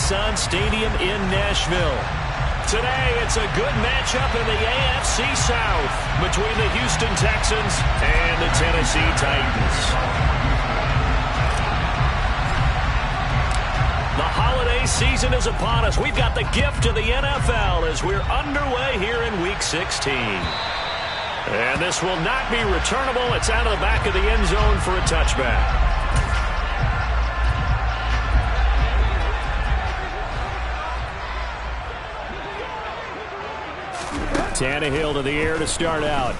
Nissan Stadium in Nashville. Today, it's a good matchup in the AFC South between the Houston Texans and the Tennessee Titans. The holiday season is upon us. We've got the gift of the NFL as we're underway here in Week 16. And this will not be returnable. It's out of the back of the end zone for a touchback. Tannehill to the air to start out.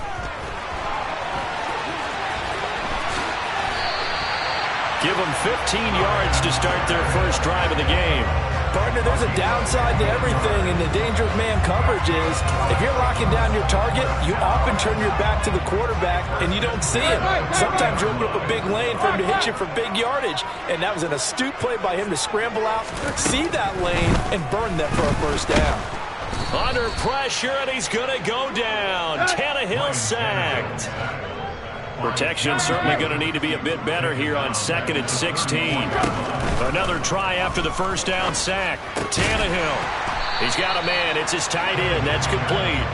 Give them 15 yards to start their first drive of the game. Partner, there's a downside to everything, and the danger of man coverage is if you're locking down your target, you often turn your back to the quarterback, and you don't see him. Sometimes you open up a big lane for him to hit you for big yardage, and that was an astute play by him to scramble out, see that lane, and burn them for a first down. Under pressure, and he's going to go down. Tannehill sacked. Protection certainly going to need to be a bit better here on 2nd and 16. Another try after the first down sack. Tannehill. He's got a man. It's his tight end. That's complete.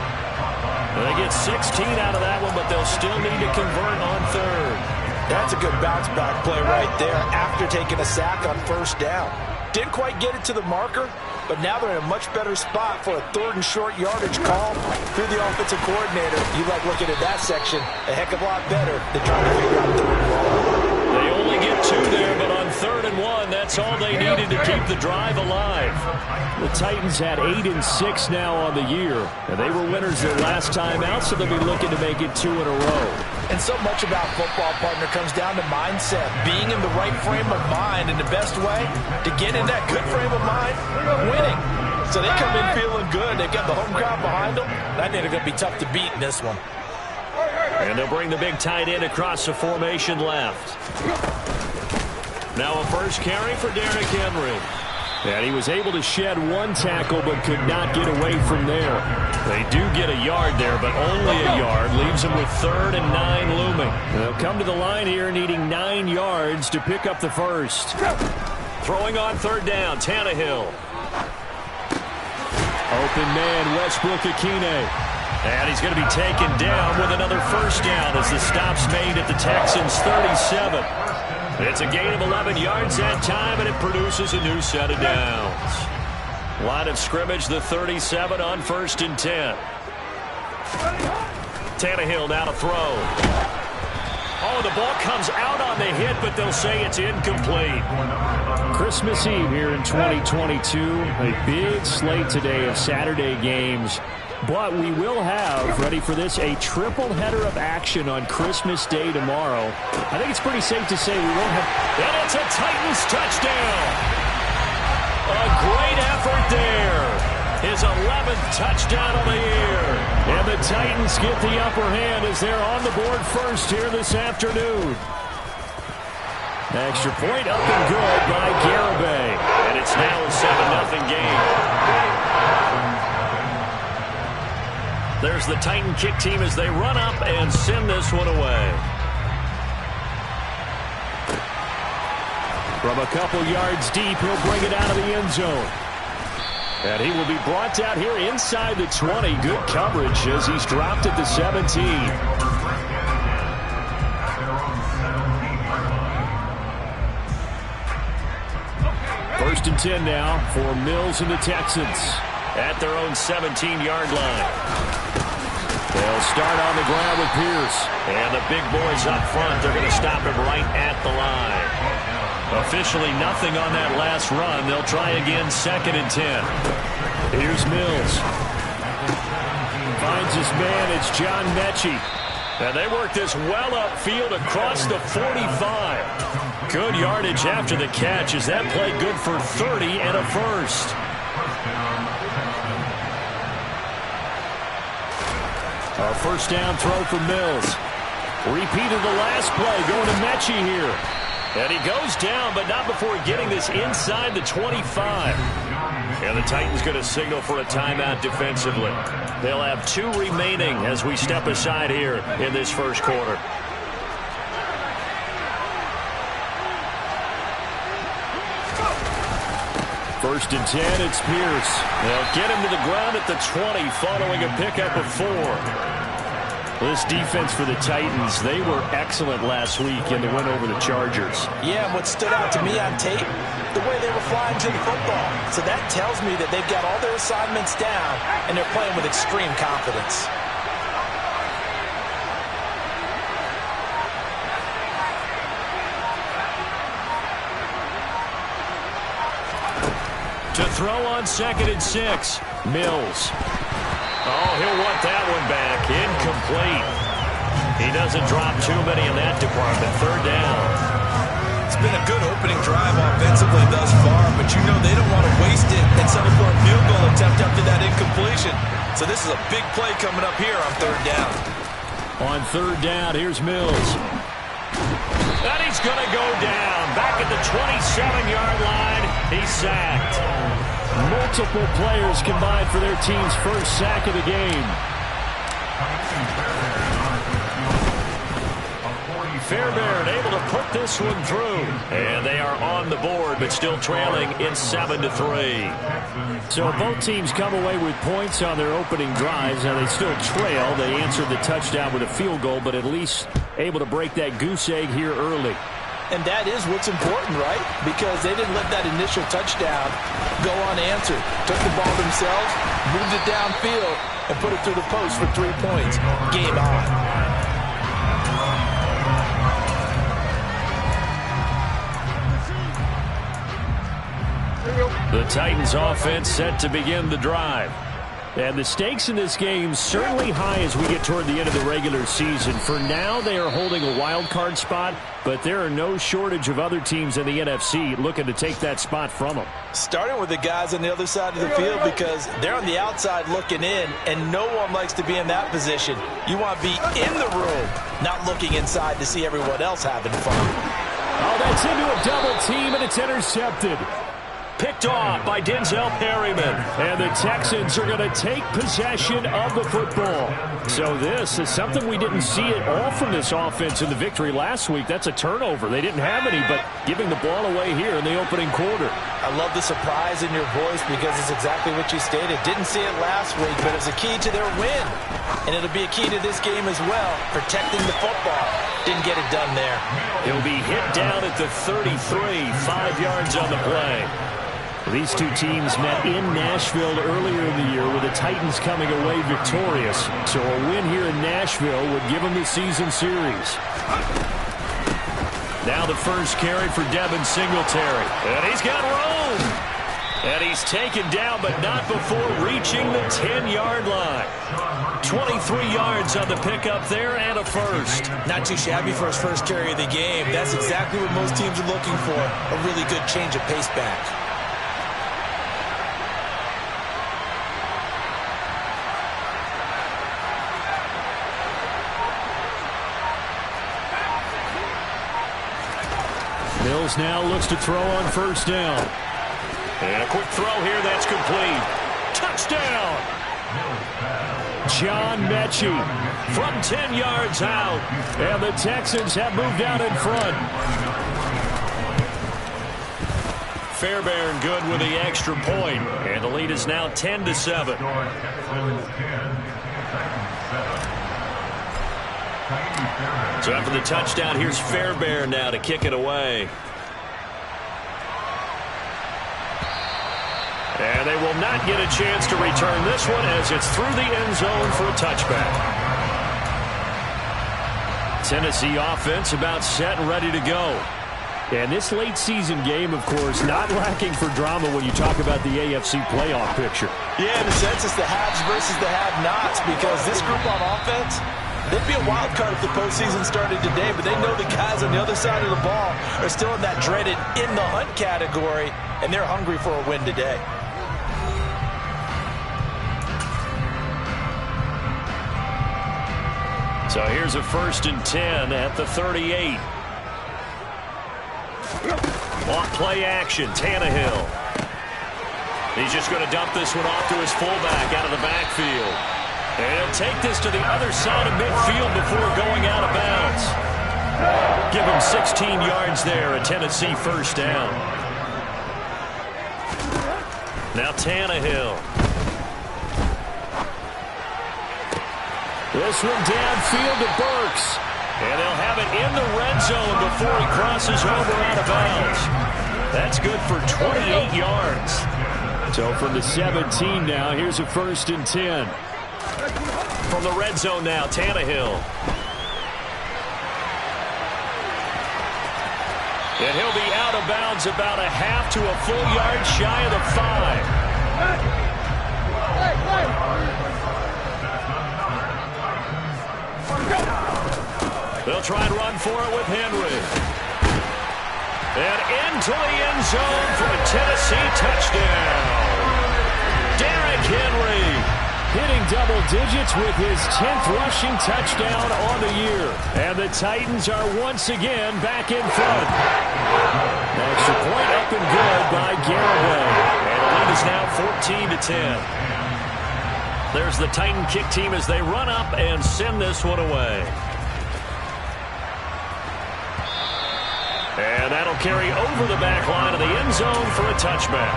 They get 16 out of that one, but they'll still need to convert on 3rd. That's a good bounce back play right there after taking a sack on first down. Didn't quite get it to the marker, but now they're in a much better spot for a 3rd and short yardage call through the offensive coordinator. You like looking at that section a heck of a lot better than trying to figure out 3rd and 1. They only get 2 there, but on 3rd and 1, that's all they needed to keep the drive alive. The Titans had 8 and 6 now on the year, and they were winners their last time out, so they'll be looking to make it 2 in a row. And so much about football, partner, comes down to mindset, being in the right frame of mind, and the best way to get in that good frame of mind, winning. So they come in feeling good. They've got the home crowd behind them. I think they're going to be tough to beat in this one. And they'll bring the big tight end across the formation left. Now a first carry for Derrick Henry. And he was able to shed 1 tackle but could not get away from there. They do get a yard there, but only a yard. Leaves them with 3rd and 9 looming. They'll come to the line here needing 9 yards to pick up the first. Throwing on 3rd down, Tannehill. Open man, Westbrook-Ikhine. And he's going to be taken down with another first down as the stop's made at the Texans' 37. It's a gain of 11 yards that time, and it produces a new set of downs. Line of scrimmage, the 37 on 1st and 10. Tannehill now to throw. Oh, the ball comes out on the hit, but they'll say it's incomplete. Christmas Eve here in 2022. A big slate today of Saturday games. But we will have, ready for this, a triple header of action on Christmas Day tomorrow. I think it's pretty safe to say we won't have... And it's a Titans touchdown! A great effort there. His 11th touchdown of the year. And the Titans get the upper hand as they're on the board first here this afternoon. Extra point up and good by Garibay. And it's now a 7-0 game. There's the Titan kick team as they run up and send this one away. From a couple yards deep, he'll bring it out of the end zone. And he will be brought out here inside the 20. Good coverage as he's dropped at the 17. 1st and 10 now for Mills and the Texans at their own 17-yard line. They'll start on the ground with Pierce. And the big boys up front, they're going to stop him right at the line. Officially nothing on that last run. They'll try again 2nd and 10. Here's Mills. Finds his man. It's John Mechie. And they work this well upfield across the 45. Good yardage after the catch as that play good for 30 and a first. A first down throw for Mills. Repeated the last play, going to Mechie here. And he goes down, but not before getting this inside the 25. And the Titans going to signal for a timeout defensively. They'll have 2 remaining as we step aside here in this first quarter. First and 10, it's Pierce. They'll get him to the ground at the 20 following a pickup of 4. This defense for the Titans, they were excellent last week in the win over the Chargers. Yeah, and what stood out to me on tape, the way they were flying to the football. So that tells me that they've got all their assignments down, and they're playing with extreme confidence. To throw on 2nd and 6, Mills. Oh, he'll want that one back. Incomplete. He doesn't drop too many in that department. 3rd down. It's been a good opening drive offensively thus far, but you know they don't want to waste it and settle for a field goal attempt after that incompletion. So this is a big play coming up here on 3rd down. On 3rd down, here's Mills. And he's going to go down. Back at the 27-yard line. He's sacked. Multiple players combined for their team's first sack of the game. Fairbairn able to put this one through. And they are on the board, but still trailing in 7-3. So both teams come away with points on their opening drives. Now they still trail. They answered the touchdown with a field goal, but at least able to break that goose egg here early. And that is what's important, right? Because they didn't let that initial touchdown go unanswered. Took the ball themselves, moved it downfield, and put it through the post for 3 points. Game on. The Titans offense set to begin the drive. And the stakes in this game certainly high as we get toward the end of the regular season. For now, they are holding a wild card spot, but there are no shortage of other teams in the NFC looking to take that spot from them. Starting with the guys on the other side of the field because they're on the outside looking in, and no one likes to be in that position. You want to be in the room, not looking inside to see everyone else having fun. Oh, that's into a double team, and it's intercepted. Picked off by Denzel Perryman. And the Texans are going to take possession of the football. So this is something we didn't see at all from this offense in the victory last week. That's a turnover. They didn't have any, but giving the ball away here in the opening quarter. I love the surprise in your voice because it's exactly what you stated. Didn't see it last week, but it's a key to their win. And it'll be a key to this game as well, protecting the football. Didn't get it done there. He'll be hit down at the 33, 5 yards on the play. These two teams met in Nashville earlier in the year with the Titans coming away victorious. So a win here in Nashville would give them the season series. Now the first carry for Devin Singletary. And he's got room. And he's taken down, but not before reaching the 10-yard line. 23 yards on the pickup there and a first. Not too shabby for his first carry of the game. That's exactly what most teams are looking for. A really good change of pace back. Mills now looks to throw on first down. And a quick throw here, that's complete. Touchdown! John Mechie from 10 yards out. And the Texans have moved out in front. Fairbairn good with the extra point. And the lead is now 10-7. So after the touchdown, here's Fairbairn now to kick it away. And they will not get a chance to return this one as it's through the end zone for a touchback. Tennessee offense about set and ready to go. And this late season game, of course, not lacking for drama when you talk about the AFC playoff picture. Yeah, in a sense, it's the haves versus the have-nots because this group on offense, they'd be a wild card if the postseason started today, but they know the guys on the other side of the ball are still in that dreaded in-the-hunt category, and they're hungry for a win today. So here's a 1st and 10 at the 38. On play action, Tannehill. He's just going to dump this one off to his fullback out of the backfield. And he'll take this to the other side of midfield before going out of bounds. Give him 16 yards there, a Tennessee first down. Now Tannehill. This one downfield to Burks. And they'll have it in the red zone before he crosses over out of bounds. That's good for 28 yards. So from the 17 now, here's a 1st and 10. From the red zone now, Tannehill. And he'll be out of bounds about a half to a full yard shy of the 5. They'll try and run for it with Henry. And into the end zone for a Tennessee touchdown. Derrick Henry hitting double digits with his 10th rushing touchdown on the year. And the Titans are once again back in front. Extra point up and good by Garibay. And the lead is now 14-10. There's the Titan kick team as they run up and send this one away. And that'll carry over the back line of the end zone for a touchback.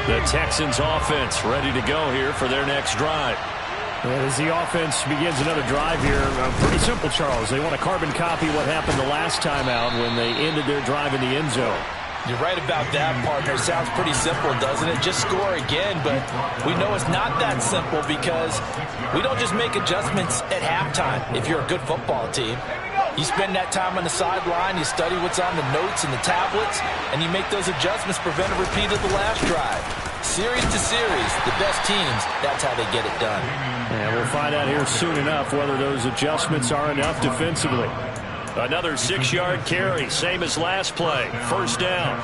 The Texans offense ready to go here for their next drive. And as the offense begins another drive here, pretty simple, Charles. They want to carbon copy what happened the last time out when they ended their drive in the end zone. You're right about that, partner. Sounds pretty simple, doesn't it? Just score again, but we know it's not that simple because we don't just make adjustments at halftime if you're a good football team. You spend that time on the sideline, you study what's on the notes and the tablets, and you make those adjustments, prevent a repeat of the last drive. Series to series, the best teams, that's how they get it done. And we'll find out here soon enough whether those adjustments are enough defensively. Another 6-yard carry, same as last play. 1st down.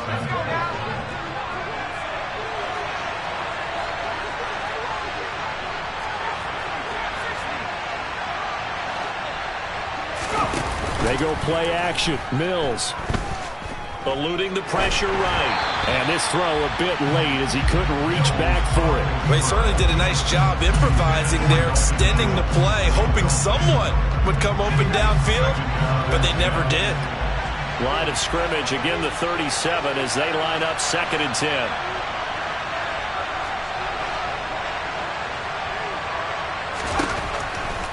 They go play action. Mills. Eluding the pressure right. And this throw a bit late as he couldn't reach back for it. They certainly did a nice job improvising there, extending the play, hoping someone would come open downfield, but they never did. Line of scrimmage, again the 37 as they line up 2nd and 10.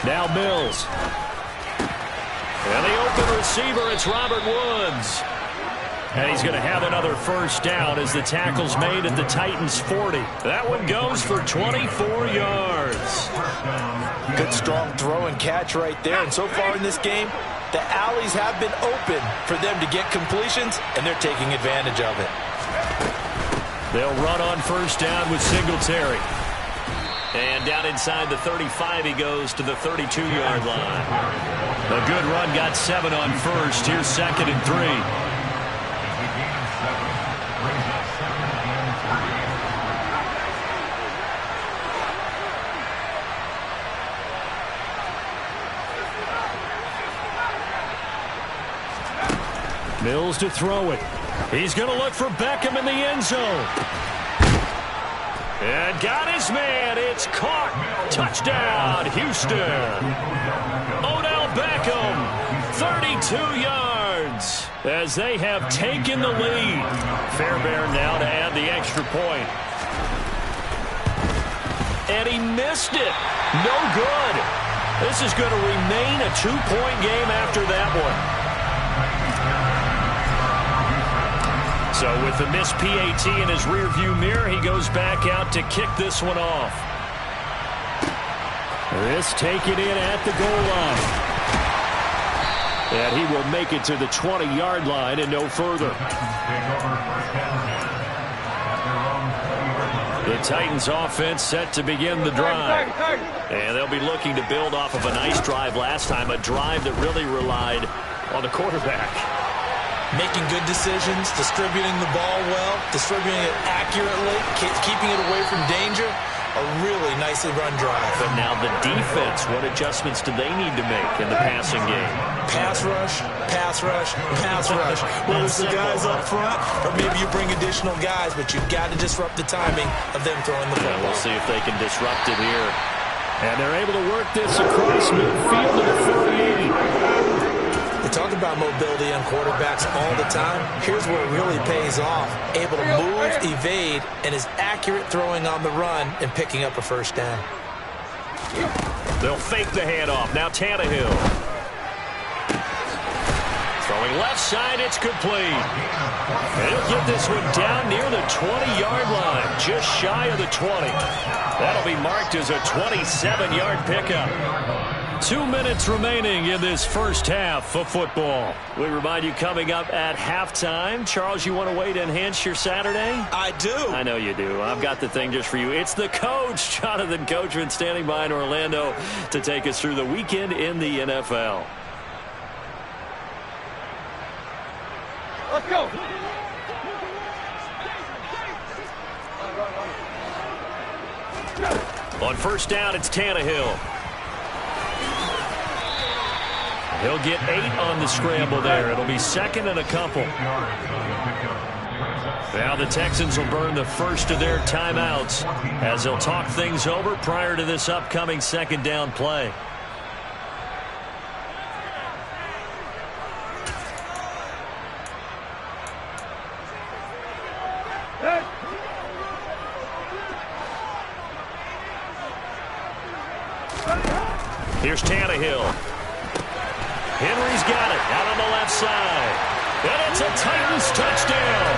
Now Mills. And the open receiver, it's Robert Woods. And he's going to have another 1st down as the tackle's made at the Titans' 40. That one goes for 24 yards. Good strong throw and catch right there. And so far in this game, the alleys have been open for them to get completions, and they're taking advantage of it. They'll run on 1st down with Singletary. And down inside the 35, he goes to the 32-yard line. A good run, got 7 on 1st. Here's 2nd and 3. Mills to throw it. He's going to look for Beckham in the end zone. And got his man. It's caught. Touchdown, Houston. Odell Beckham, 32 yards as they have taken the lead. Fairbairn now to add the extra point. And he missed it. No good. This is going to remain a 2-point game after that one. So with the missed PAT in his rearview mirror, he goes back out to kick this one off. This taken in at the goal line. And he will make it to the 20-yard line and no further. The Titans offense set to begin the drive. And they'll be looking to build off of a nice drive last time, a drive that really relied on the quarterback. Making good decisions, distributing the ball well, distributing it accurately, keeping it away from danger. A really nicely run drive. But now the defense, what adjustments do they need to make in the passing game? Pass rush, pass rush, pass rush. Whether it's the guys up front or maybe you bring additional guys, but you've got to disrupt the timing of them throwing the football. We'll see if they can disrupt it here. And they're able to work this across midfield to the 48. talk about mobility on quarterbacks all the time. Here's where it really pays off. Able to move, evade, and is accurate throwing on the run and picking up a first down. They'll fake the handoff. Now Tannehill. Throwing left side, it's complete. And he'll get this one down near the 20-yard line, just shy of the 20. That'll be marked as a 27-yard pickup. 2 minutes remaining in this first half of football. We remind you coming up at halftime. Charles, you want a way to enhance your Saturday? I do. I know you do. I've got the thing just for you. It's the coach, Jonathan Coachman, standing by in Orlando to take us through the weekend in the NFL. Let's go. On first down, it's Tannehill. He'll get 8 on the scramble there. It'll be second and a couple. Now the Texans will burn the first of their timeouts as they'll talk things over prior to this upcoming second down play. Here's Tannehill. Henry's got it out on the left side. And it's a Titans touchdown.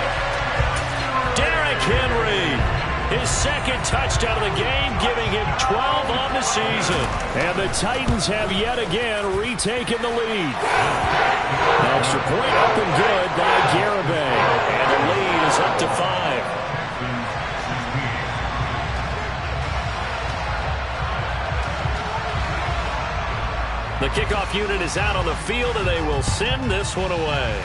Derrick Henry, his second touchdown of the game, giving him 12 on the season. And the Titans have yet again retaken the lead. An extra point up and good by Garibay. And the lead is up to 5. The kickoff unit is out on the field, and they will send this one away.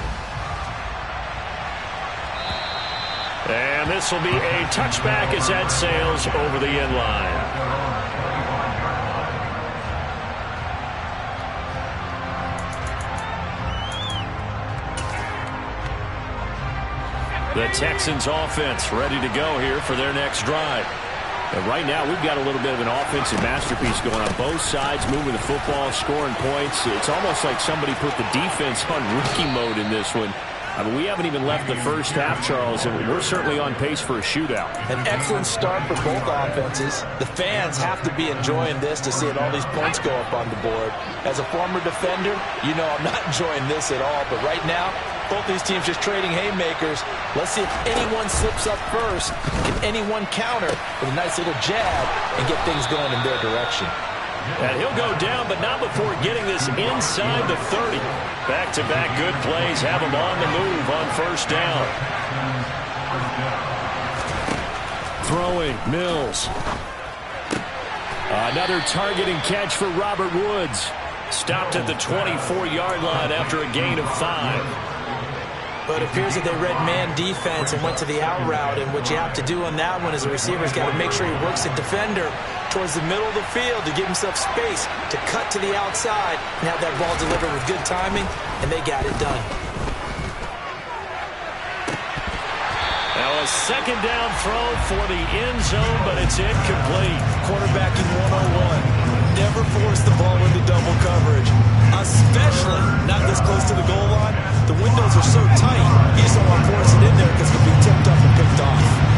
And this will be a touchback as that sails over the end line. The Texans offense ready to go here for their next drive. And right now, we've got a little bit of an offensive masterpiece going on both sides, moving the football, scoring points. It's almost like somebody put the defense on rookie mode in this one. I mean, we haven't even left the first half, Charles, and we're certainly on pace for a shootout. An excellent start for both offenses. The fans have to be enjoying this to see all these points go up on the board. As a former defender, you know I'm not enjoying this at all, but right now, both these teams just trading haymakers. Let's see if anyone slips up first. Can anyone counter with a nice little jab and get things going in their direction? And he'll go down, but not before getting this inside the 30. Back-to-back good plays have him on the move on first down. Throwing, Mills. Another targeting catch for Robert Woods. Stopped at the 24-yard line after a gain of 5. But it appears that they read man defense and went to the out route. And what you have to do on that one is the receiver's got to make sure he works the defender towards the middle of the field to give himself space to cut to the outside and have that ball delivered with good timing, and they got it done. Now a second down throw for the end zone, but it's incomplete. Quarterbacking 101. Never force the ball into double coverage, especially not this close to the goal line. The windows are so tight, you just don't want to force it in there because it can be tipped up and picked off.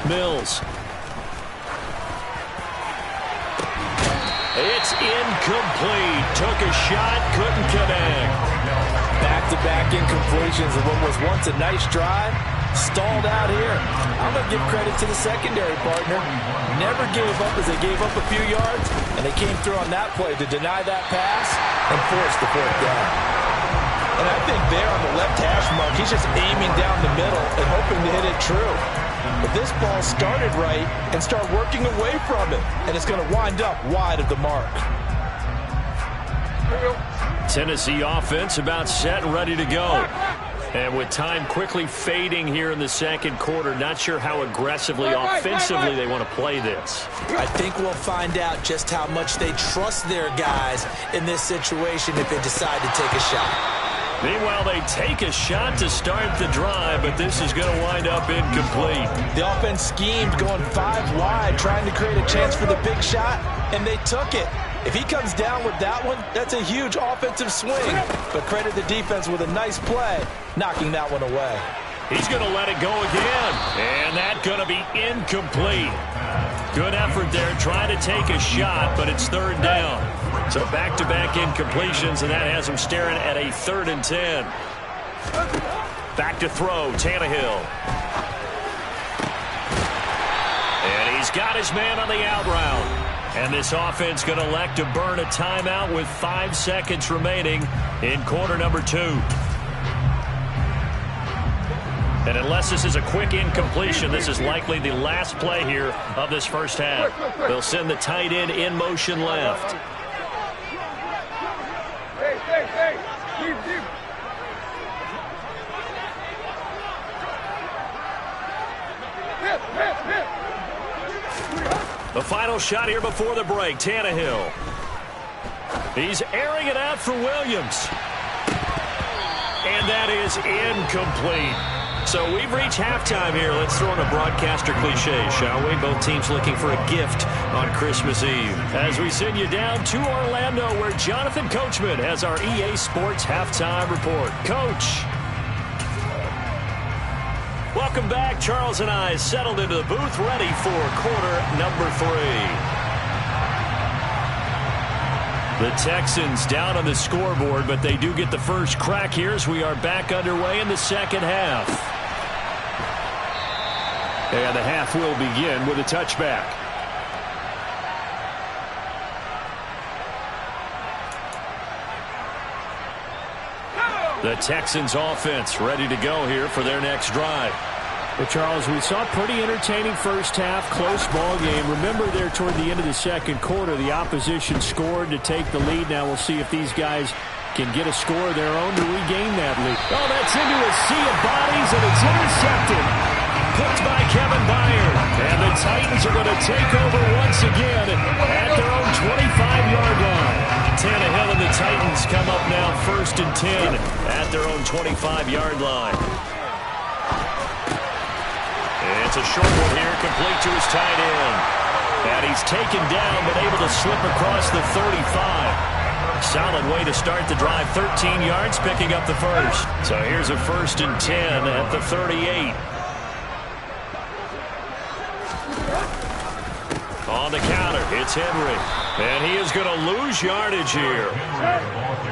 Mills. It's incomplete. Took a shot, couldn't connect. Back-to-back incompletions of what was once a nice drive. Stalled out here. I'm going to give credit to the secondary partner. Never gave up as they gave up a few yards, and they came through on that play to deny that pass and force the fourth down. And I think there on the left hash mark, he's just aiming down the middle and hoping to hit it true. But this ball started right and start working away from it, and it's going to wind up wide of the mark. Tennessee offense about set and ready to go. And with time quickly fading here in the second quarter, not sure how aggressively, offensively they want to play this. I think we'll find out just how much they trust their guys in this situation if they decide to take a shot. Meanwhile, they take a shot to start the drive, but this is going to wind up incomplete. The offense schemed going 5 wide, trying to create a chance for the big shot, and they took it. If he comes down with that one, that's a huge offensive swing. But credit the defense with a nice play, knocking that one away. He's going to let it go again. And that's going to be incomplete. Good effort there, trying to take a shot, but it's third down. So back-to-back incompletions, and that has him staring at a 3rd and 10. Back to throw, Tannehill. And he's got his man on the out route. And this offense going to elect to burn a timeout with 5 seconds remaining in quarter number 2. And unless this is a quick incompletion, this is likely the last play here of this first half. They'll send the tight end in motion left. Hey. Deep. Hit. The final shot here before the break, Tannehill. He's airing it out for Williams. And that is incomplete. So we've reached halftime here. Let's throw in a broadcaster cliche, shall we? Both teams looking for a gift on Christmas Eve. As we send you down to Orlando, where Jonathan Coachman has our EA Sports halftime report. Coach. Welcome back. Charles and I settled into the booth, ready for quarter number 3. The Texans down on the scoreboard, but they do get the first crack here as we are back underway in the second half. And the half will begin with a touchback. The Texans offense ready to go here for their next drive. Well, Charles, we saw a pretty entertaining first half, close ball game. Remember there toward the end of the second quarter, the opposition scored to take the lead. Now we'll see if these guys can get a score of their own to regain that lead. Oh, that's into a sea of bodies, and it's intercepted. Picked by Kevin Byard. And the Titans are going to take over once again at their own 25-yard line. Tannehill and the Titans come up now 1st and 10 at their own 25-yard line. It's a short one here, complete to his tight end. And he's taken down, but able to slip across the 35. Solid way to start the drive, 13 yards, picking up the first. So here's a 1st and 10 at the 38. On the counter, it's Henry. And he is going to lose yardage here.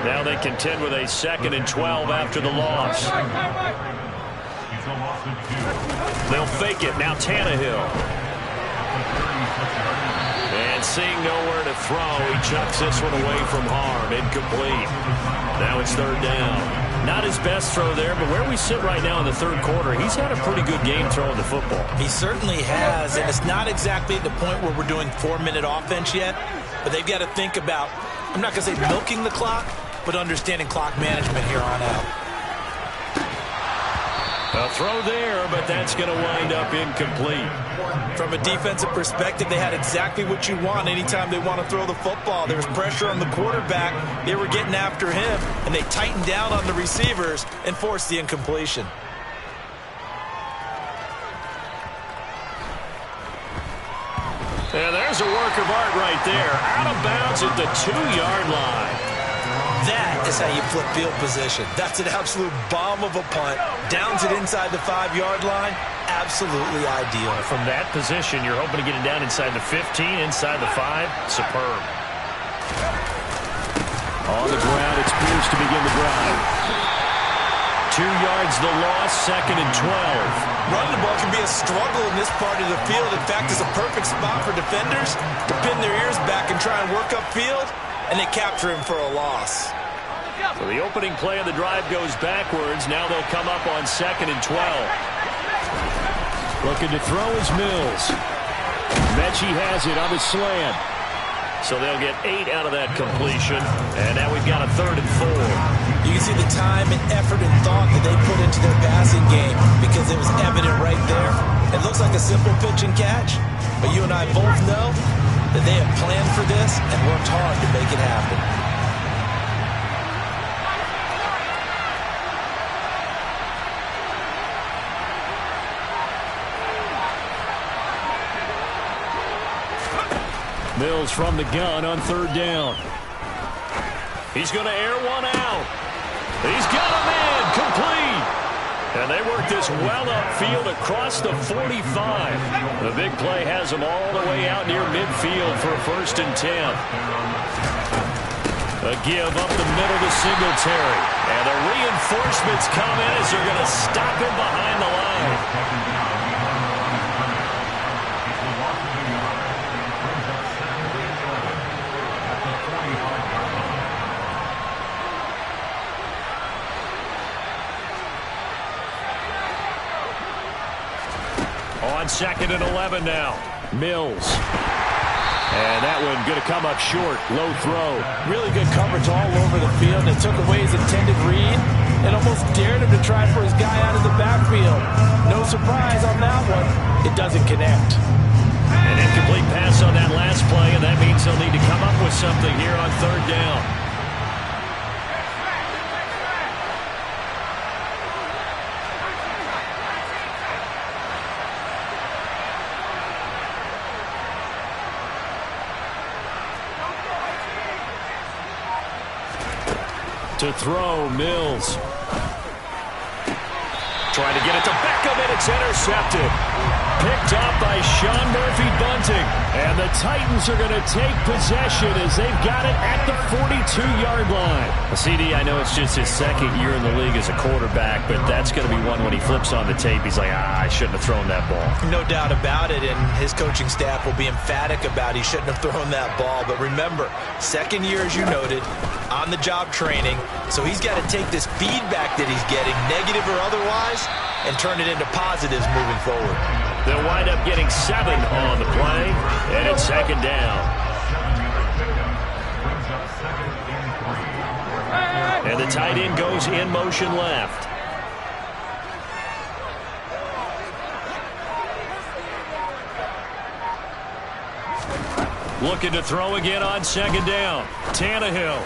Now they contend with a 2nd and 12 after the loss. They'll fake it. Now Tannehill. And seeing nowhere to throw, he chucks this one away from harm. Incomplete. Now it's 3rd down. Not his best throw there, but where we sit right now in the 3rd quarter, he's had a pretty good game throwing the football. He certainly has, and it's not exactly at the point where we're doing 4-minute offense yet, but they've got to think about, I'm not going to say milking the clock, but understanding clock management here on out. A throw there, but that's going to wind up incomplete. From a defensive perspective, they had exactly what you want anytime they want to throw the football. There was pressure on the quarterback. They were getting after him, and they tightened down on the receivers and forced the incompletion. And there's a work of art right there. Out of bounds at the 2-yard line. That is how you flip field position. That's an absolute bomb of a punt. Downs it inside the 5-yard line. Absolutely ideal. From that position, you're hoping to get it down inside the 15, inside the 5. Superb. On the ground, it's Pierce to begin the drive. 2 yards the loss, 2nd and 12. Running the ball can be a struggle in this part of the field. In fact, it's a perfect spot for defenders to pin their ears back and try and work upfield, and they capture him for a loss. So the opening play of the drive goes backwards. Now they'll come up on 2nd and 12. Looking to throw is Mills. Mechie has it on the slant. So they'll get 8 out of that completion. And now we've got a 3rd and 4. You can see the time and effort and thought that they put into their passing game because it was evident right there. It looks like a simple pitch and catch, but you and I both know that they have planned for this and worked hard to make it happen. Mills from the gun on 3rd down. He's going to air one out. He's got a man complete. And they work this well upfield across the 45. The big play has them all the way out near midfield for a 1st and 10. A give up the middle to Singletary. And the reinforcements come in as they're going to stop him behind the line. On 2nd and 11 now. Mills. And that one going to come up short. Low throw. Really good coverage all over the field. It took away his intended read and almost dared him to try for his guy out of the backfield. No surprise on that one. It doesn't connect. An incomplete pass on that last play, and that means they'll need to come up with something here on 3rd down. To throw, Mills. Trying to get it to Beckham, and it's intercepted. Picked up by Sean Murphy-Bunting. And the Titans are going to take possession as they've got it at the 42-yard line. CD, I know it's just his 2nd year in the league as a quarterback, but that's going to be one when he flips on the tape. He's like, I shouldn't have thrown that ball. No doubt about it, and his coaching staff will be emphatic about he shouldn't have thrown that ball. But remember, 2nd year, as you noted, on-the-job training, so he's got to take this feedback that he's getting, negative or otherwise, and turn it into positives moving forward. They'll wind up getting 7 on the play, and it's 2nd down. And the tight end goes in motion left. Looking to throw again on 2nd down. Tannehill.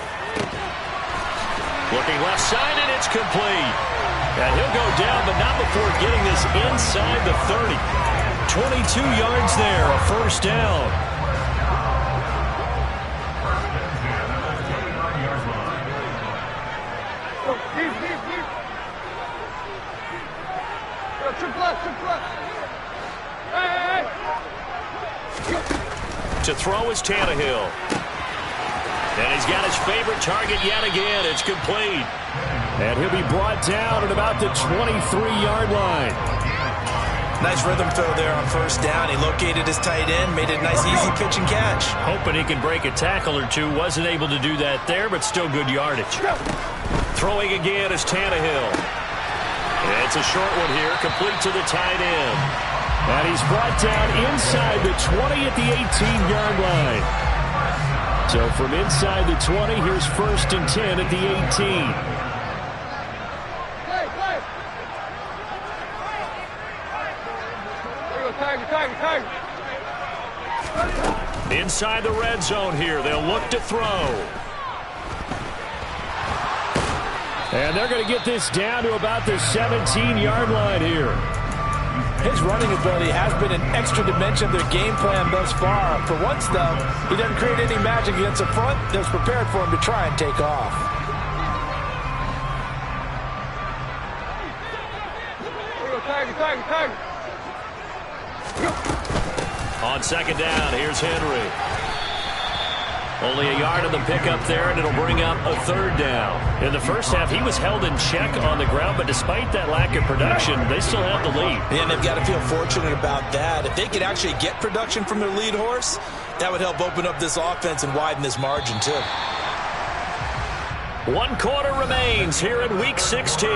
Looking left side, and it's complete. And he'll go down, but not before getting this inside the 30. 22 yards there, a 1st down. To throw is Tannehill. And he's got his favorite target yet again. It's complete. And he'll be brought down at about the 23-yard line. Nice rhythm throw there on 1st down. He located his tight end, made it a nice easy pitch and catch. Hoping he can break a tackle or two. Wasn't able to do that there, but still good yardage. Throwing again is Tannehill. It's a short one here, complete to the tight end. And he's brought down inside the 20 at the 18-yard line. So from inside the 20, here's 1st and 10 at the 18. Inside the red zone here. They'll look to throw. And they're going to get this down to about the 17-yard line here. His running ability has been an extra dimension of their game plan thus far. For once, though, he doesn't create any magic against the front that's prepared for him to try and take off. On 2nd down, here's Henry. Only a yard of the pickup there, and it'll bring up a 3rd down. In the first half, he was held in check on the ground, but despite that lack of production, they still have the lead. And they've got to feel fortunate about that. If they could actually get production from their lead horse, that would help open up this offense and widen this margin, too. 1 quarter remains here in Week 16.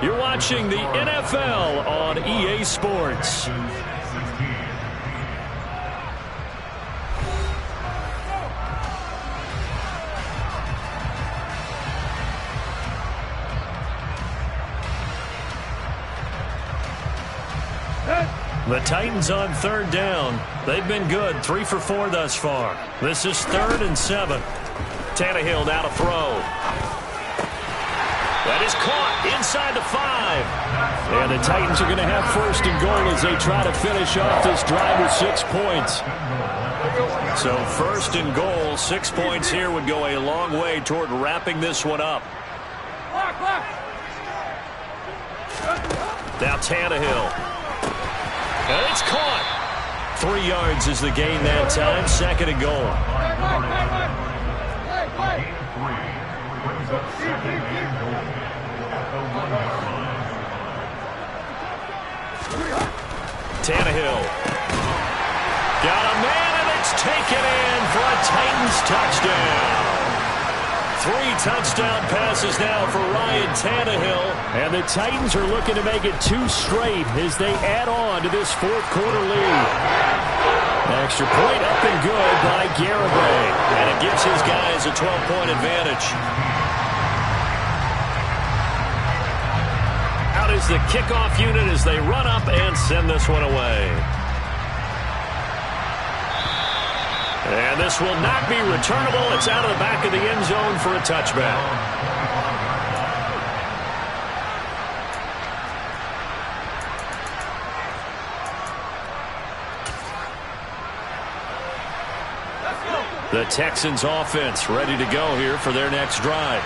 You're watching the NFL on EA Sports. The Titans on third down. They've been good, 3 for 4 thus far. This is 3rd and 7. Tannehill now to throw. That is caught inside the 5. And the Titans are going to have 1st and goal as they try to finish off this drive with 6 points. So 1st and goal, 6 points here would go a long way toward wrapping this one up. Now Tannehill. And it's caught. 3 yards is the gain that time. 2nd and goal. Tannehill. Got a man, and it's taken in for a Titans touchdown. 3 touchdown passes now for Ryan Tannehill. And the Titans are looking to make it 2 straight as they add on to this 4th quarter lead. Extra point up and good by Garibay. And it gives his guys a 12-point advantage. Out is the kickoff unit as they run up and send this one away. And this will not be returnable. It's out of the back of the end zone for a touchback. The Texans offense ready to go here for their next drive.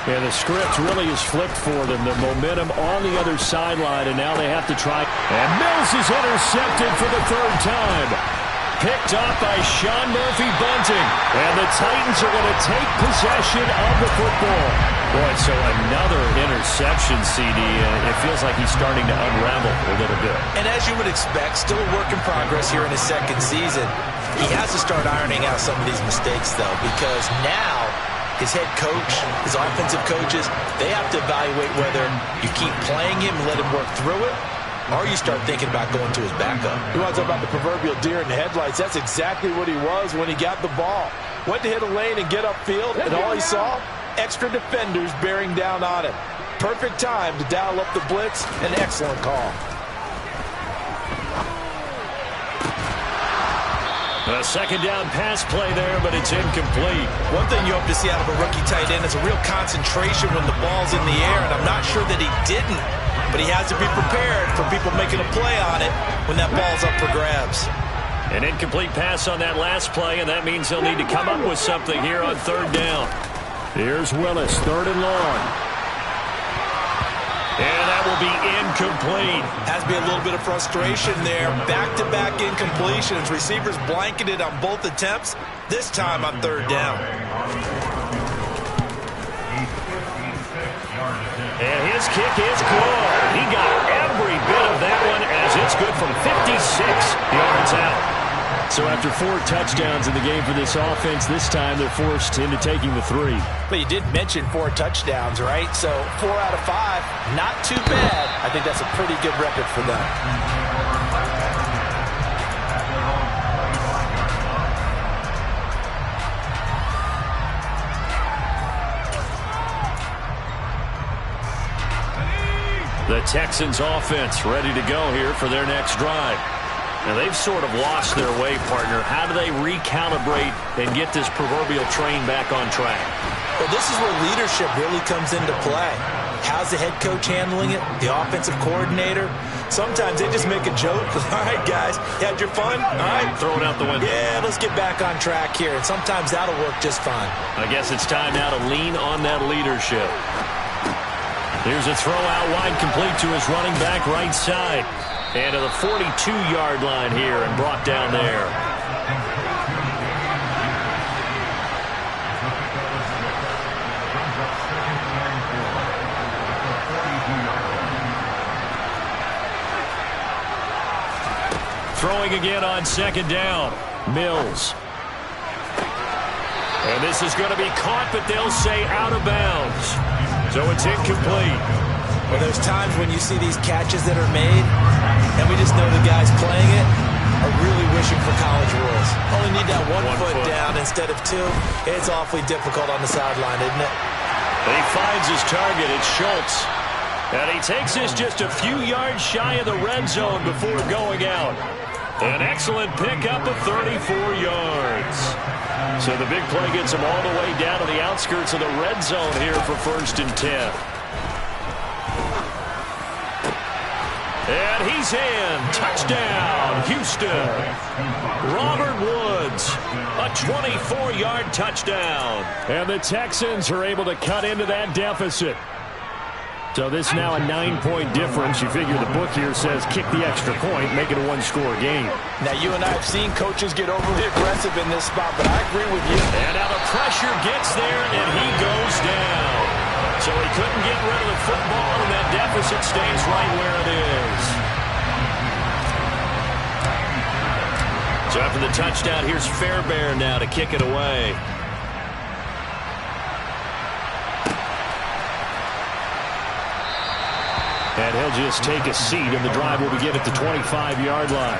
And the script really is flipped for them. The momentum on the other sideline, and now they have to try. And Mills is intercepted for the 3rd time. Picked up by Sean Murphy-Bunting. And the Titans are going to take possession of the football. Boy, so another interception, CD. It feels like he's starting to unravel a little bit. And as you would expect, still a work in progress here in his 2nd season. He has to start ironing out some of these mistakes, though, because now his head coach, his offensive coaches, they have to evaluate whether you keep playing him and let him work through it, or you start thinking about going to his backup. You want to talk about the proverbial deer in the headlights? That's exactly what he was when he got the ball. Went to hit a lane and get upfield, and all he saw, extra defenders bearing down on him. Perfect time to dial up the blitz. An excellent call. A 2nd down pass play there, but it's incomplete. One thing you hope to see out of a rookie tight end is a real concentration when the ball's in the air, and I'm not sure that he didn't, but he has to be prepared for people making a play on it when that ball's up for grabs. An incomplete pass on that last play, and that means he'll need to come up with something here on 3rd down. Here's Willis, 3rd and long. And that will be incomplete. Has to be a little bit of frustration there. Back-to-back incompletions. Receivers blanketed on both attempts, this time on 3rd down. And his kick is good. He got every bit of that one as it's good from 56 yards out. So after 4 touchdowns in the game for this offense, this time they're forced into taking the 3. But you did mention 4 touchdowns, right? So 4 out of 5, not too bad. I think that's a pretty good record for them. The Texans offense ready to go here for their next drive. Now, they've sort of lost their way, partner. How do they recalibrate and get this proverbial train back on track? Well, this is where leadership really comes into play. How's the head coach handling it? The offensive coordinator? Sometimes they just make a joke. All right, guys, you had your fun? All right. Throw it out the window. Yeah, let's get back on track here. And sometimes that'll work just fine. I guess it's time now to lean on that leadership. Here's a throw out wide, complete to his running back right side. And to the 42-yard line here and brought down there. Throwing again on 2nd down. Mills. And this is going to be caught, but they'll say out of bounds. So it's incomplete. Well, there's times when you see these catches that are made, and we just know the guys playing it are really wishing for college rules. Only need that one foot down instead of 2. It's awfully difficult on the sideline, isn't it? And he finds his target. It's Schultz. And he takes this just a few yards shy of the red zone before going out. An excellent pickup of 34 yards. So the big play gets him all the way down to the outskirts of the red zone here for 1st and 10. And he's in. Touchdown, Houston. Robert Woods, a 24-yard touchdown. And the Texans are able to cut into that deficit. So this is now a 9-point difference. You figure the book here says kick the extra point, make it a one-score game. Now, you and I have seen coaches get overly aggressive in this spot, but I agree with you. And now the pressure gets there, and he goes down. So he couldn't get rid of the football, and that deficit stays right where it is. So after the touchdown, here's Fairbairn now to kick it away. And he'll just take a seat, and the drive will begin at the 25-yard line.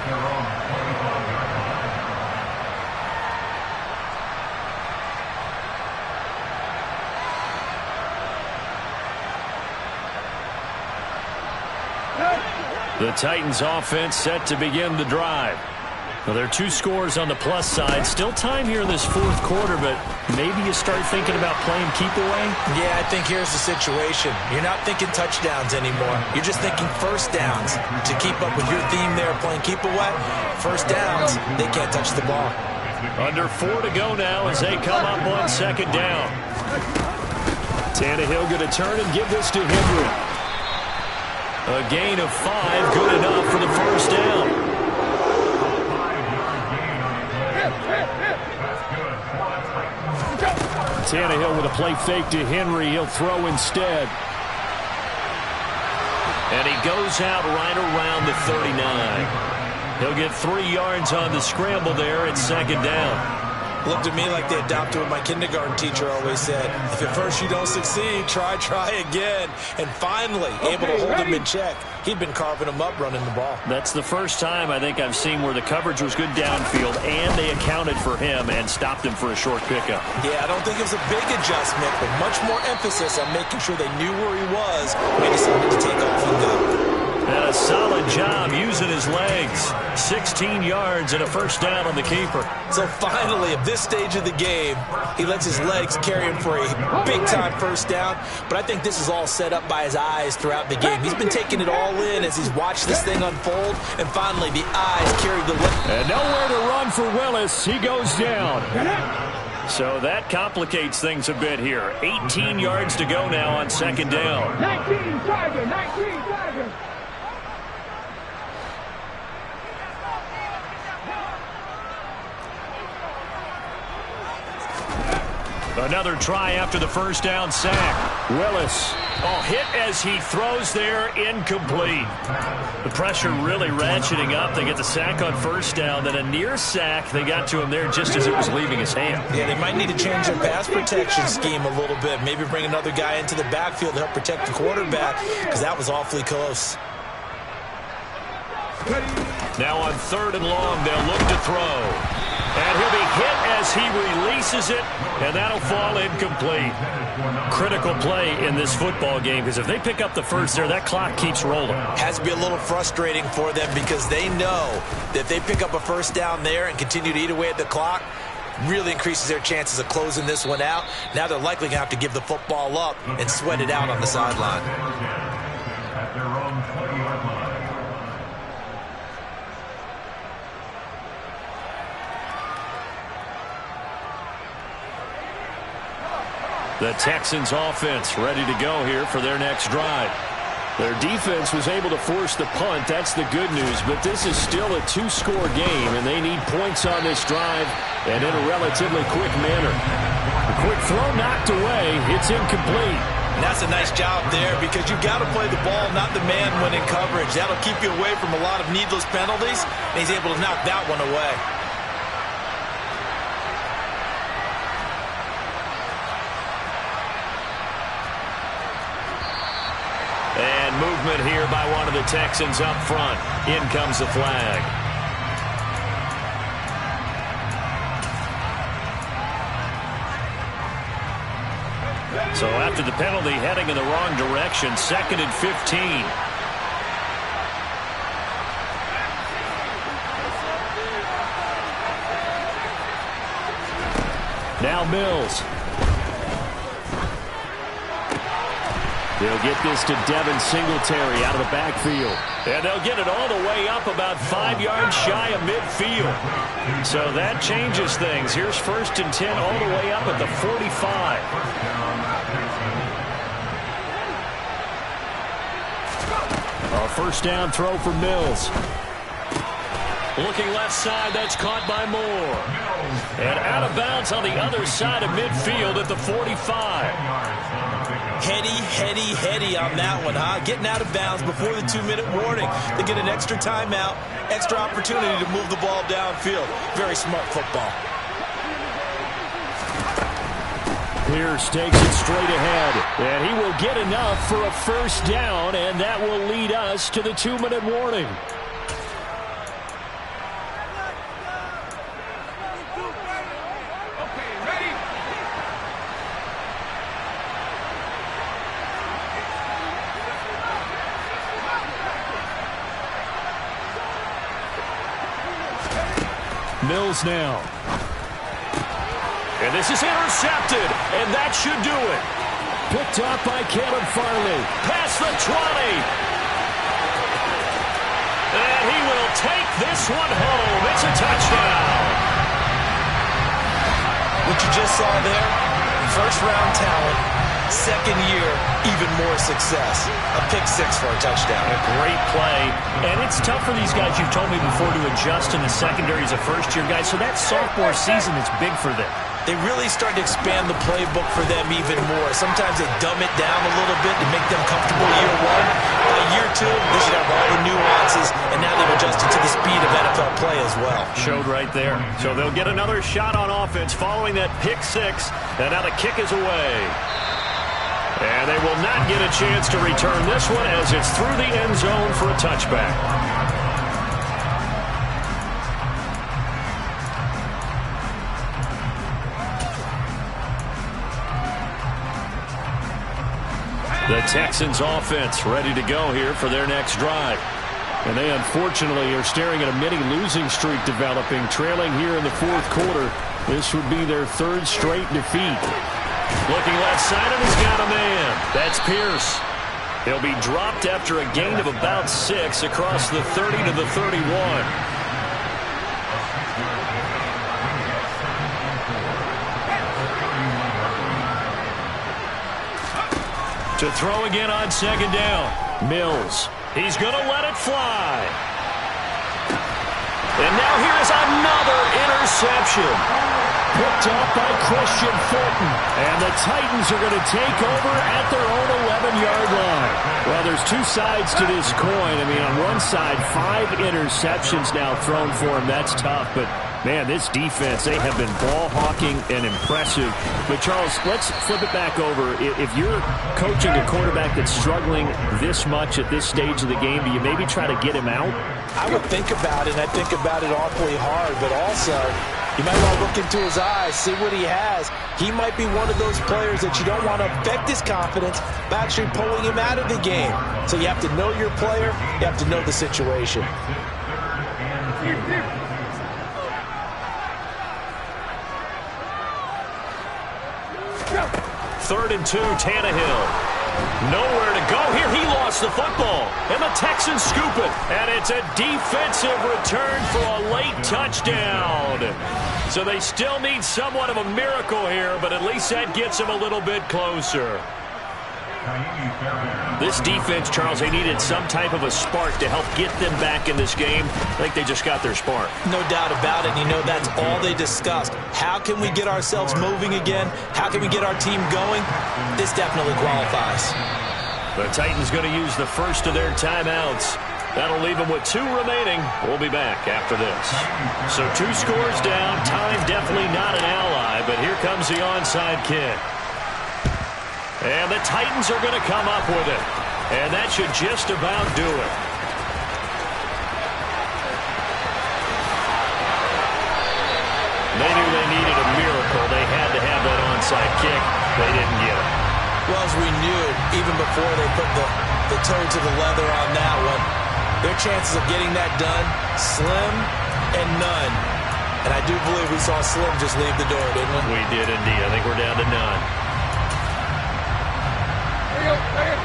The Titans offense set to begin the drive. Well, there are 2 scores on the plus side. Still time here in this 4th quarter, but maybe you start thinking about playing keep away? Yeah, I think here's the situation. You're not thinking touchdowns anymore. You're just thinking first downs. To keep up with your theme there, playing keep away, first downs, they can't touch the ball. Under 4 to go now as they come up on 2nd down. Tannehill going to turn and give this to Henry. A gain of 5, good enough for the first down. Tannehill with a play fake to Henry. He'll throw instead. And he goes out right around the 39. He'll get 3 yards on the scramble there at 2nd down. Looked at me like they adopted what my kindergarten teacher always said. If at first you don't succeed, try again. And finally, able to hold him in check. He'd been carving him up running the ball. That's the first time I think I've seen where the coverage was good downfield and they accounted for him and stopped him for a short pickup. Yeah, I don't think it was a big adjustment, but much more emphasis on making sure they knew where he was when he decided to take off and go. And a solid job using his legs. 16 yards and a first down on the keeper. So finally, at this stage of the game, he lets his legs carry him for a big-time first down. But I think this is all set up by his eyes throughout the game. He's been taking it all in as he's watched this thing unfold. And finally, the eyes carry the leg. And nowhere to run for Willis. He goes down. So that complicates things a bit here. 18 yards to go now on 2nd down. 19 Tiger, 19 Tiger. Another try after the first down sack. Willis. Oh, hit as he throws there, incomplete. The pressure really ratcheting up. They get the sack on first down, then a near sack. They got to him there just as it was leaving his hand. Yeah, they might need to change their pass protection scheme a little bit. Maybe bring another guy into the backfield to help protect the quarterback, because that was awfully close. Now on 3rd and long, they'll look to throw. And he'll be hit as he releases it, and that'll fall incomplete. Critical play in this football game, because if they pick up the first there, that clock keeps rolling. Has to be a little frustrating for them because they know that if they pick up a first down there and continue to eat away at the clock, really increases their chances of closing this one out. Now they're likely going to have to give the football up and sweat it out on the sideline. The Texans offense ready to go here for their next drive. Their defense was able to force the punt. That's the good news. But this is still a 2-score game, and they need points on this drive and in a relatively quick manner. The quick throw knocked away. It's incomplete. And that's a nice job there because you've got to play the ball, not the man when in coverage. That'll keep you away from a lot of needless penalties, and he's able to knock that one away. And movement here by one of the Texans up front. In comes the flag. So after the penalty, heading in the wrong direction, 2nd and 15. Now Mills. They'll get this to Devin Singletary out of the backfield. And they'll get it all the way up about 5 yards shy of midfield. So that changes things. Here's 1st and 10 all the way up at the 45. A 1st down throw for Mills. Looking left side, that's caught by Moore. And out of bounds on the other side of midfield at the 45. Heady on that one, huh? Getting out of bounds before the 2-minute warning. They get an extra timeout, extra opportunity to move the ball downfield. Very smart football. Pierce takes it straight ahead. And he will get enough for a 1st down, and that will lead us to the 2-minute warning. Mills now. And this is intercepted, and that should do it. Picked up by Caleb Farley. Past the 20. And he will take this one home. It's a touchdown. What you just saw there, 1st-round talent, 2nd year, even more success. A pick 6 for a touchdown. A great play. And it's tough for these guys, you've told me before, to adjust in the secondary as a first-year guy. So that sophomore season is big for them. They really start to expand the playbook for them even more. Sometimes they dumb it down a little bit to make them comfortable year 1. By year 2, they should have all the nuances, and now they've adjusted to the speed of NFL play as well. Showed right there. So they'll get another shot on offense following that pick 6, and now the kick is away. And they will not get a chance to return this one as it's through the end zone for a touchback. The Texans offense ready to go here for their next drive. And they unfortunately are staring at a mini losing streak developing, trailing here in the 4th quarter. This would be their 3rd straight defeat. Looking left side, and he's got a man. That's Pierce. He'll be dropped after a gain of about 6 across the 30 to the 31. To throw again on 2nd down. Mills. He's going to let it fly. And now here's another interception. Picked up by Christian Fulton. And the Titans are going to take over at their own 11-yard line. Well, there's 2 sides to this coin. I mean, on one side, 5 interceptions now thrown for him. That's tough, but man, this defense, they have been ball hawking and impressive. But, Charles, let's flip it back over. If you're coaching a quarterback that's struggling this much at this stage of the game, do you maybe try to get him out? I would think about it, and I think about it awfully hard. But also, you might want to look into his eyes, see what he has. He might be one of those players that you don't want to affect his confidence by actually pulling him out of the game. So you have to know your player. You have to know the situation. 3rd and 2, Tannehill. Nowhere to go here. He lost the football. And the Texans scoop it. And it's a defensive return for a late touchdown. So they still need somewhat of a miracle here, but at least that gets them a little bit closer. This defense, Charles, they needed some type of a spark to help get them back in this game. I think they just got their spark. No doubt about it. You know, that's all they discussed. How can we get ourselves moving again? How can we get our team going? This definitely qualifies. The Titans going to use the first of their timeouts. That'll leave them with 2 remaining. We'll be back after this. So 2 scores down. Time definitely not an ally, but here comes the onside kick. And the Titans are going to come up with it. And that should just about do it. They knew they needed a miracle. They had to have that onside kick. They didn't get it. Well, as we knew, even before they put the toe to the leather on that one, their chances of getting that done, slim and none. And I do believe we saw Slim just leave the door, didn't we? We did indeed. I think we're down to none.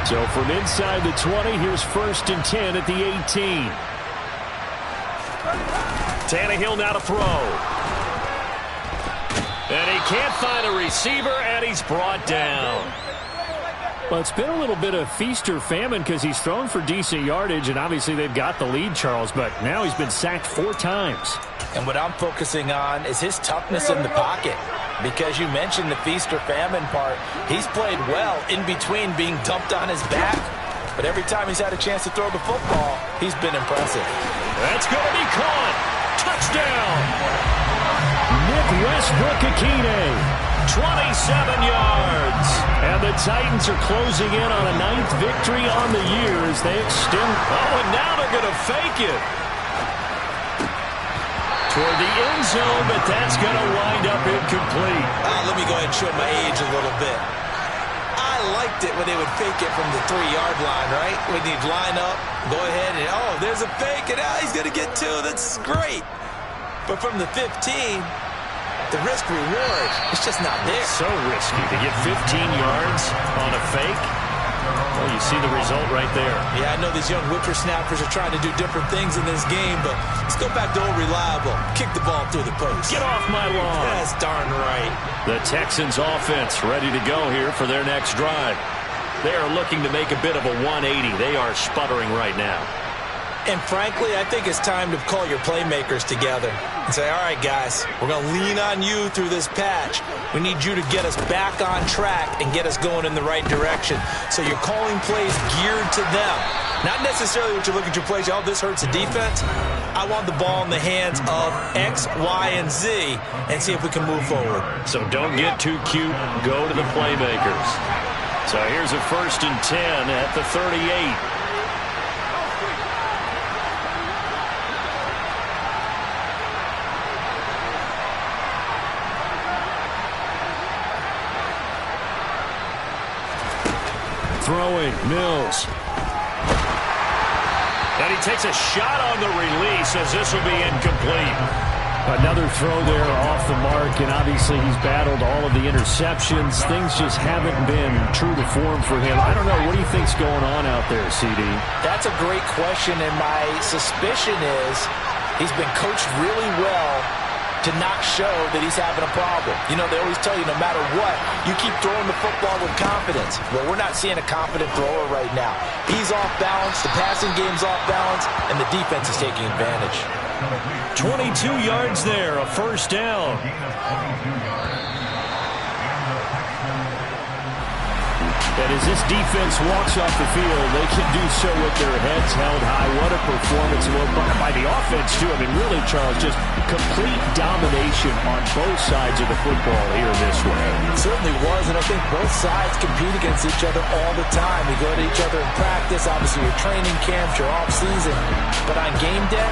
So from inside the 20, here's 1st and 10 at the 18. Tannehill now to throw. And he can't find a receiver, and he's brought down. Well, it's been a little bit of feast or famine because he's thrown for decent yardage, and obviously they've got the lead, Charles, but now he's been sacked 4 times. And what I'm focusing on is his toughness in the pocket. Because you mentioned the feast or famine part, he's played well in between being dumped on his back. But every time he's had a chance to throw the football, he's been impressive. That's going to be caught. Touchdown. Nick Westbrook-Akine. 27 yards. And the Titans are closing in on a 9th victory on the year as they extend. Oh, and now they're going to fake it. Toward the end zone, but that's going to wind up incomplete. Let me go ahead and show my age a little bit. I liked it when they would fake it from the 3-yard line, right? When they'd line up, go ahead and, oh, there's a fake, and he's going to get 2. That's great. But from the 15, the risk-reward, it's just not there. So risky to get 15 yards on a fake. Well, you see the result right there. Yeah, I know these young whippersnappers are trying to do different things in this game, but let's go back to old reliable. Kick the ball through the post. Get off my lawn. That's darn right. The Texans offense ready to go here for their next drive. They are looking to make a bit of a 180. They are sputtering right now. And frankly, I think it's time to call your playmakers together and say, all right, guys, we're going to lean on you through this patch. We need you to get us back on track and get us going in the right direction. So you're calling plays geared to them. Not necessarily what you look at your plays, oh, this hurts the defense. I want the ball in the hands of X, Y, and Z and see if we can move forward. So don't get too cute. Go to the playmakers. So here's a 1st and 10 at the 38. Throwing, Mills. And he takes a shot on the release as this will be incomplete. Another throw there off the mark, and obviously he's battled all of the interceptions. Things just haven't been true to form for him. I don't know. What do you think's going on out there, CD? That's a great question, and my suspicion is he's been coached really well to not show that he's having a problem. You know, they always tell you no matter what, you keep throwing the football with confidence. Well, we're not seeing a confident thrower right now. He's off balance, the passing game's off balance, and the defense is taking advantage. 22 yards there, a 1st down. And as this defense walks off the field, they can do so with their heads held high. What a performance by the offense, too. I mean, really, Charles, just complete domination on both sides of the football here this way. It certainly was, and I think both sides compete against each other all the time. You go to each other in practice, obviously your training camps, your off-season. But on game day,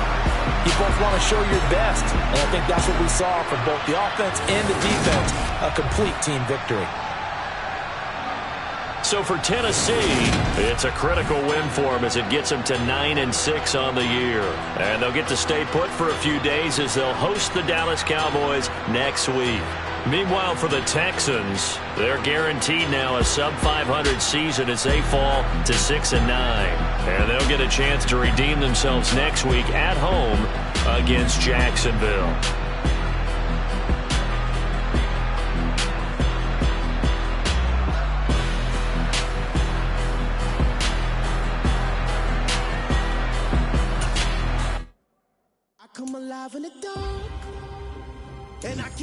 you both want to show your best. And I think that's what we saw from both the offense and the defense, a complete team victory. So for Tennessee, it's a critical win for them as it gets them to 9-6 on the year. And they'll get to stay put for a few days as they'll host the Dallas Cowboys next week. Meanwhile, for the Texans, they're guaranteed now a sub-500 season as they fall to 6-9. And they'll get a chance to redeem themselves next week at home against Jacksonville. Come alive in the dark, and I keep